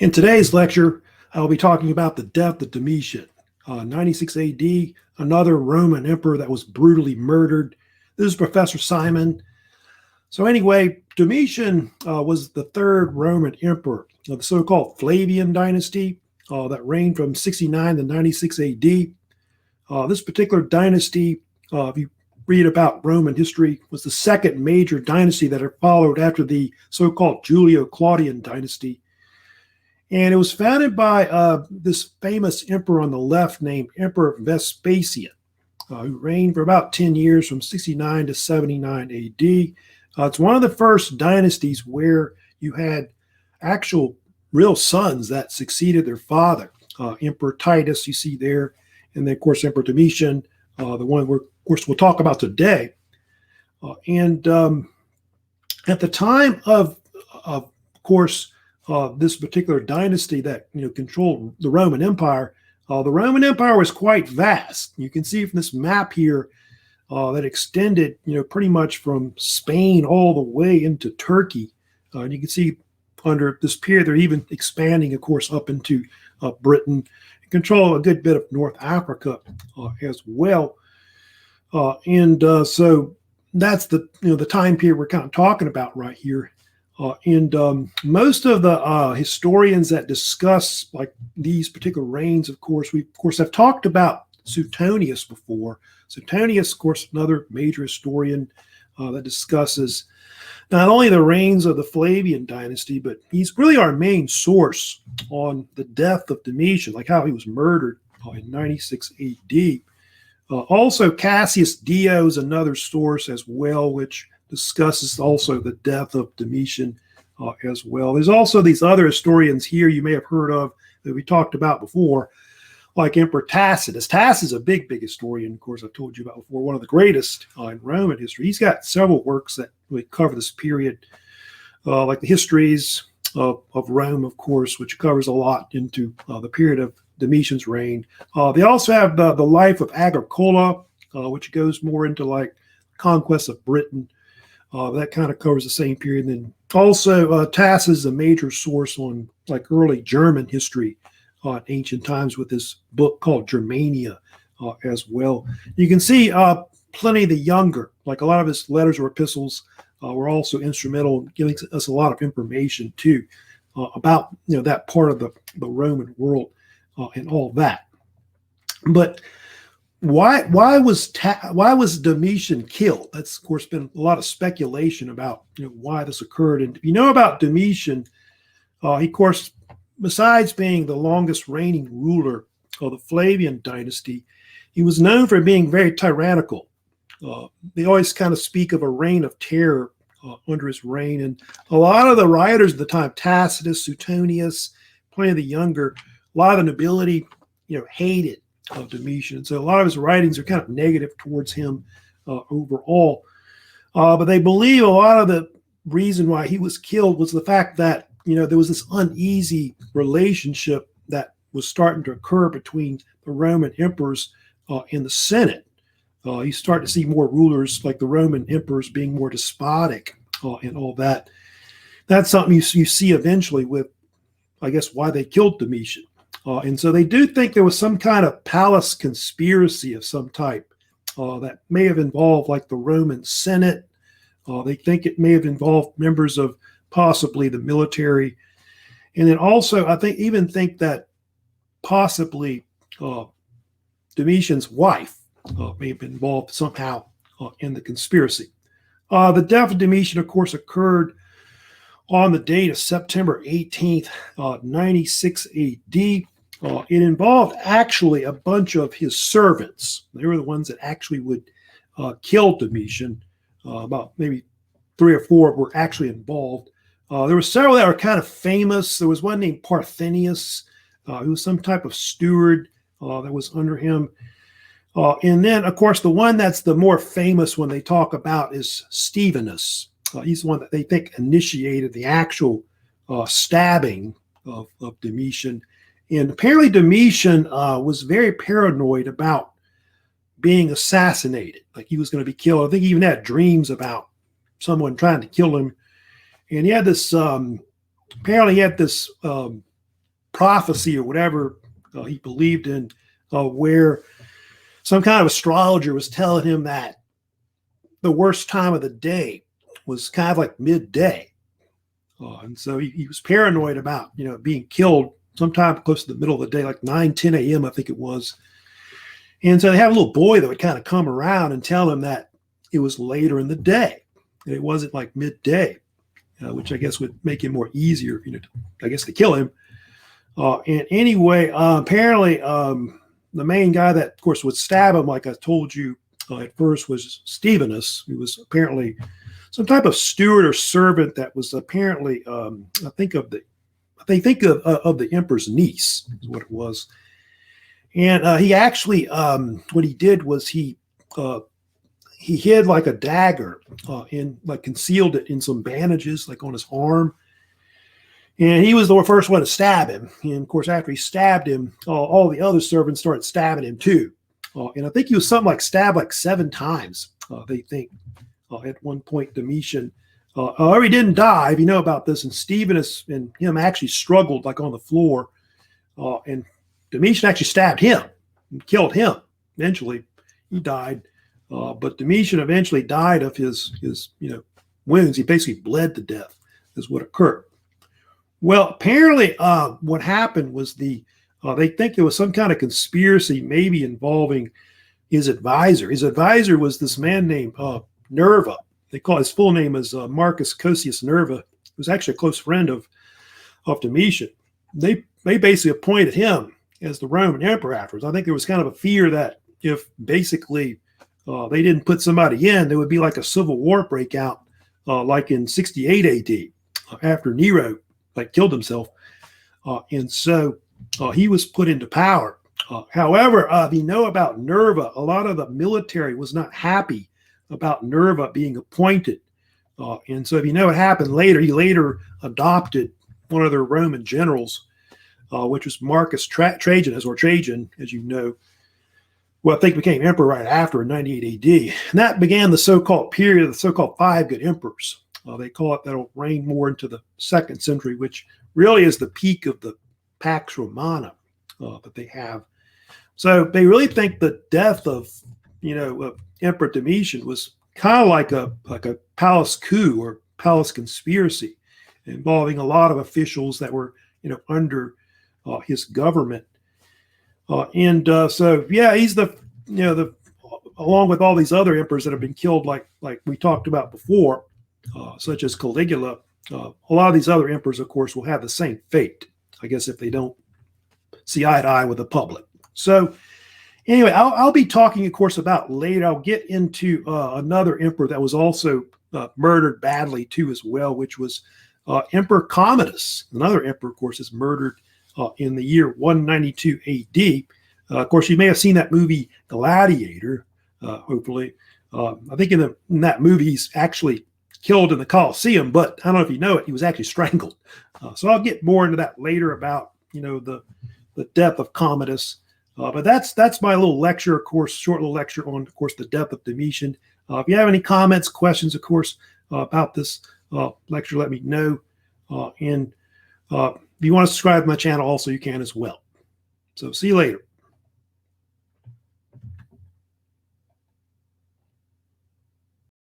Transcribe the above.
In today's lecture, I'll be talking about the death of Domitian, 96 AD, another Roman emperor that was brutally murdered. This is Professor Simon. So anyway, Domitian was the third Roman emperor of the so-called Flavian dynasty that reigned from 69 to 96 AD. This particular dynasty, if you read about Roman history, was the second major dynasty that had followed after the so-called Julio-Claudian dynasty. And it was founded by this famous emperor on the left named Emperor Vespasian, who reigned for about 10 years from 69 to 79 AD. It's one of the first dynasties where you had actual real sons that succeeded their father. Emperor Titus, you see there, and then, of course, Emperor Domitian, the one we'll talk about today. At the time of course, this particular dynasty that controlled the Roman Empire was quite vast. You can see from this map here that extended pretty much from Spain all the way into Turkey. And you can see under this period they're even expanding, of course, up into Britain, and control a good bit of North Africa as well. So that's the time period we're kind of talking about right here. Most of the historians that discuss like these particular reigns, of course, we have talked about Suetonius before. Suetonius, of course, another major historian that discusses not only the reigns of the Flavian dynasty, but he's really our main source on the death of Domitian, like how he was murdered in 96 AD. Also, Cassius Dio is another source as well, which discusses also the death of Domitian as well. There's also these other historians here you may have heard of that we talked about before, like Emperor Tacitus. Tacitus is a big historian, of course, I've told you about before, one of the greatest in Roman history. He's got several works that really cover this period, like the histories of Rome, of course, which covers a lot into the period of Domitian's reign. They also have the life of Agricola, which goes more into like conquest of Britain. That kind of covers the same period. And then also Tacitus is a major source on like early German history in ancient times with this book called Germania as well. You can see Pliny the Younger, like a lot of his letters or epistles were also instrumental in giving us a lot of information too about that part of the Roman world and all that. But why was Domitian killed? That's of course been a lot of speculation about why this occurred. And if you know about Domitian, he of course, besides being the longest reigning ruler of the Flavian dynasty, he was known for being very tyrannical. They always kind of speak of a reign of terror under his reign, and a lot of the writers at the time, Tacitus, Suetonius, Pliny the Younger, a lot of the nobility, hated Domitian. So a lot of his writings are kind of negative towards him overall. But they believe a lot of the reason why he was killed was the fact that, there was this uneasy relationship that was starting to occur between the Roman emperors and the Senate. You start to see more rulers like the Roman emperors being more despotic and all that. That's something you see eventually with, I guess, why they killed Domitian. And so they do think there was some kind of palace conspiracy of some type that may have involved like the Roman Senate. They think it may have involved members of possibly the military. And then also, I think that possibly Domitian's wife may have been involved somehow in the conspiracy. The death of Domitian, of course, occurred on the date of September 18th, 96 AD. It involved actually a bunch of his servants. They were the ones that actually would kill Domitian. About maybe 3 or 4 were actually involved. There were several that were kind of famous. There was one named Parthenius, who was some type of steward that was under him. And then, of course, the one that's the more famous one they talk about is Stephanus. He's the one that they think initiated the actual stabbing of Domitian. And apparently Domitian was very paranoid about being assassinated, like he was going to be killed. I think he even had dreams about someone trying to kill him. And he had this, apparently he had this prophecy or whatever he believed in, where some kind of astrologer was telling him that the worst time of the day was kind of like midday. And so he was paranoid about, being killed sometime close to the middle of the day, like 9, 10 a.m., I think it was. And so they had a little boy that would kind of come around and tell him that it was later in the day. And it wasn't like midday, which I guess would make it more easier, to kill him. And anyway, apparently the main guy that, of course, would stab him, like I told you at first, was Stephanus, who was apparently some type of steward or servant that was apparently, I think of the emperor's niece is what it was. And he actually, what he did was he hid like a dagger concealed it in some bandages, like on his arm. And he was the first one to stab him. And of course, after he stabbed him, all the other servants started stabbing him too. And I think he was something like stabbed like 7 times, they think, at one point, Domitian. He didn't die, if you know about this. And Stephanus and him actually struggled like on the floor. And Domitian actually stabbed him and killed him. Eventually, he died. But Domitian eventually died of his wounds. He basically bled to death is what occurred. Well, apparently what happened was they think there was some kind of conspiracy maybe involving his advisor. His advisor was this man named Nerva. They call his full name is Marcus Cosius Nerva, who was actually a close friend of Domitian. They basically appointed him as the Roman emperor afterwards. I think there was kind of a fear that if basically they didn't put somebody in, there would be like a civil war breakout like in 68 AD after Nero killed himself. And so he was put into power. However, if you know about Nerva, a lot of the military was not happy about Nerva being appointed. And so if you know what happened later, he later adopted one of their Roman generals, which was Marcus Trajan, as you know, who I think became emperor right after in 98 AD. And that began the so-called period of the so-called 5 good emperors. They call it that'll reign more into the 2nd century, which really is the peak of the Pax Romana that they have. So they really think the death of Emperor Domitian was kind of like a palace coup or palace conspiracy involving a lot of officials that were under his government. So he's the along with all these other emperors that have been killed, like we talked about before, such as Caligula. A lot of these other emperors, of course, will have the same fate, I guess, if they don't see eye to eye with the public. So anyway, I'll be talking, of course, about later. I'll get into another emperor that was also murdered badly too as well, which was Emperor Commodus. Another emperor, of course, is murdered in the year 192 AD. Of course, you may have seen that movie Gladiator, hopefully. I think in that movie, he's actually killed in the Colosseum, but I don't know if you know it, he was actually strangled. So I'll get more into that later about, the death of Commodus. But that's my little lecture, of course, short little lecture on, of course, the death of Domitian. If you have any comments, questions, of course, about this lecture, let me know. And if you want to subscribe to my channel, also you can as well. So see you later.